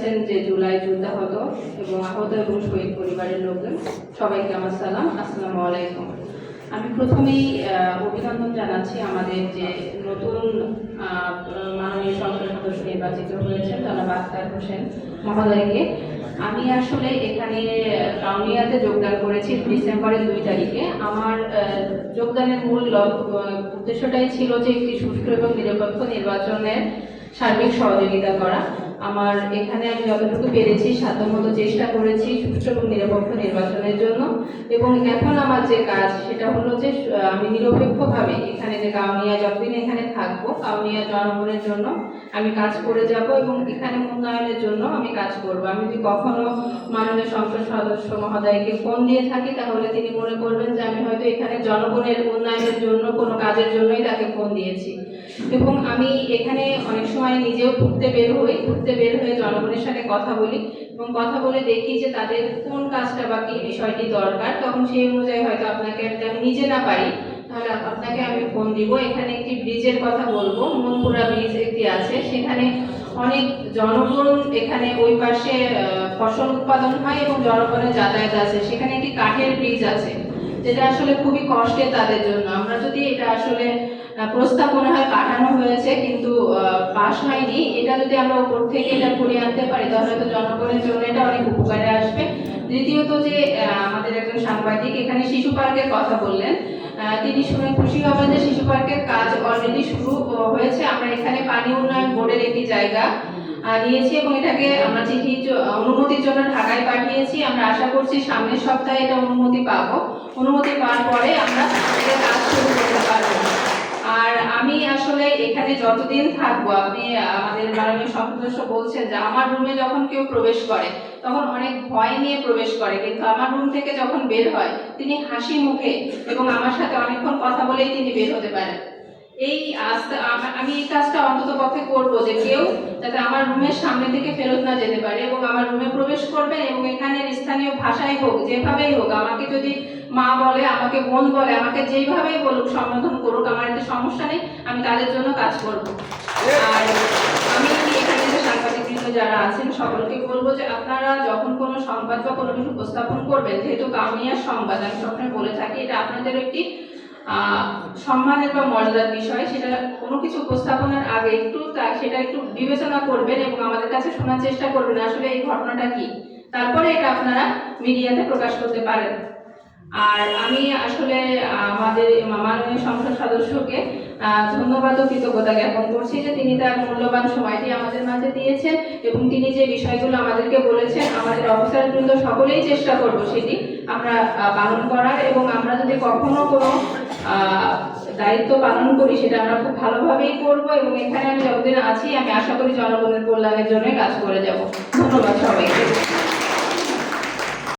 আছেন যে জুলাই যুদ্ধ আহত এবং আহত এবং শহীদ পরিবারের লোকজন, সবাইকে আমার সালাম, আসসালামু আলাইকুম। আমি প্রথমেই অভিনন্দন জানাচ্ছি আমাদের যে নতুন মাননীয় সংসদ সদস্য নির্বাচিত হয়েছেন জনাব আখতার হোসেন মহোদয়কে। আমি আসলে এখানে কাউনিয়াতে যোগদান করেছি ডিসেম্বরের 2 তারিখে। আমার যোগদানের মূল উদ্দেশ্যটাই ছিল যে একটি সুষ্ঠু এবং নিরপেক্ষ নির্বাচনের সার্বিক সহযোগিতা করা। আমার এখানে আমি যতটুকু পেরেছি সাধ্যমতো চেষ্টা করেছি সুষ্ঠু এবং নিরপেক্ষ নির্বাচনের জন্য। এবং এখন আমার যে কাজ সেটা হলো যে আমি নিরপেক্ষভাবে এখানে যে কাউনিয়া যতদিন এখানে থাকবো কাউনিয়া জনগণের জন্য আমি কাজ করে যাব এবং এখানে উন্নয়নের জন্য আমি কাজ করব। আমি যদি কখনো মাননীয় সংসদ সদস্য মহোদয়কে ফোন দিয়ে থাকি তাহলে তিনি মনে করবেন যে আমি হয়তো এখানে জনগণের উন্নয়নের জন্য কোনো কাজের জন্যই তাকে ফোন দিয়েছি। এবং আমি এখানে অনেক সময় নিজেও ঘুরতে বের হয়ে জনগণের সাথে কথা বলি এবং কথা বলে দেখি যে তাদের কোন কাজটা বা কি বিষয়টি দরকার, তখন সেই অনুযায়ী হয়তো আপনাকে আমি নিজে না পারি তাহলে আপনাকে আমি ফোন দিব। এখানে একটি ব্রিজের কথা বলবো, মনপুরা ব্রিজ একটি আছে, সেখানে অনেক জনগণ এখানে ওই পাশে ফসল উৎপাদন হয় এবং জনগণের যাতায়াত আছে। সেখানে একটি কাঠের ব্রিজ আছে যেটা আসলে খুবই কষ্টের তাদের জন্য। আমরা যদি এটা আসলে প্রস্তাব মনে হয় পাঠানো হয়েছে কিন্তু পাস হয়নি, এটা যদি আমরা উপর থেকে এটা করিয়ে আনতে পারি তাহলে তো জনগণের জন্য এটা অনেক উপকারে আসবে। দ্বিতীয়ত যে আমাদের একজন সাংবাদিক এখানে শিশু পার্কের কথা বললেন, তিনি শুনে খুশি হবেন যে শিশু পার্কের কাজ অলরেডি শুরু হয়েছে। আমরা এখানে পানি উন্নয়ন বোর্ডের একটি জায়গা নিয়েছি এবং এটাকে আমরা চিঠি অনুমতির জন্য ঢাকায় পাঠিয়েছি। আমরা আশা করছি সামনের সপ্তাহে এটা অনুমতি পাবো। অনুমতি পাওয়ার পরে আমরা এটা কাজ শুরু করতে পারবো। আর আমি আসলে এখানে যতদিন থাকবো, আপনি আমাদের মাননীয় সদস্য বলছেন যে আমার রুমে যখন কেউ প্রবেশ করে তখন অনেক ভয় নিয়ে প্রবেশ করে, কিন্তু আমার রুম থেকে যখন বের হয় তিনি হাসি মুখে এবং আমার সাথে অনেকক্ষণ কথা বলেই তিনি বের হতে পারেন। আমি এই কাজটা অন্তত পক্ষে করবো যে কেউ যাতে আমার রুমের সামনে থেকে ফেরত না যেতে পারে এবং আমার রুমে প্রবেশ করবেন এবং এখানে স্থানীয় ভাষাই হোক যেভাবেই হোক, আমাকে যদি মা বলে, আমাকে বোন বলে, আমাকে যেইভাবেই বলুক সম্বোধন করুক, আমার এতে সমস্যা নেই, আমি তাদের জন্য কাজ করব। আর আমি এখানে যে সাংবাদিকবৃন্দ যারা আছেন সকলকে বলবো যে আপনারা যখন কোনো সংবাদ বা কোনো কিছু উপস্থাপন করবেন, যেহেতু কাউনিয়ার সংবাদ আমি সবসময় বলে থাকি এটা আপনাদের একটি সম্মানের বা মর্যাদার বিষয়, সেটা কোনো কিছু উপস্থাপনের আগে সেটা একটু বিবেচনা করবেন এবং আমাদের কাছে শোনার চেষ্টা করবেন আসলে এই ঘটনাটা কি, তারপরে এটা আপনারা মিডিয়াতে প্রকাশ করতে পারেন। আর আমি আসলে আমাদের মাননীয় সংসদ সদস্যকে ধন্যবাদ ও কৃতজ্ঞতা জ্ঞাপন করছি যে তিনি তার মূল্যবান সময়টি আমাদের মাঝে দিয়েছেন এবং তিনি যে বিষয়গুলো আমাদেরকে বলেছেন আমাদের অফিসারবৃন্দ সকলেই চেষ্টা করব সেটি আমরা পালন করার, এবং আমরা যদি কখনো কোনো দায়িত্ব পালন করি সেটা আমরা খুব ভালোভাবেই করব এবং এখানে আমি যতদিন আছি আমি আশা করি জনগণের কল্যাণের জন্য কাজ করে যাব। ধন্যবাদ সবাইকে।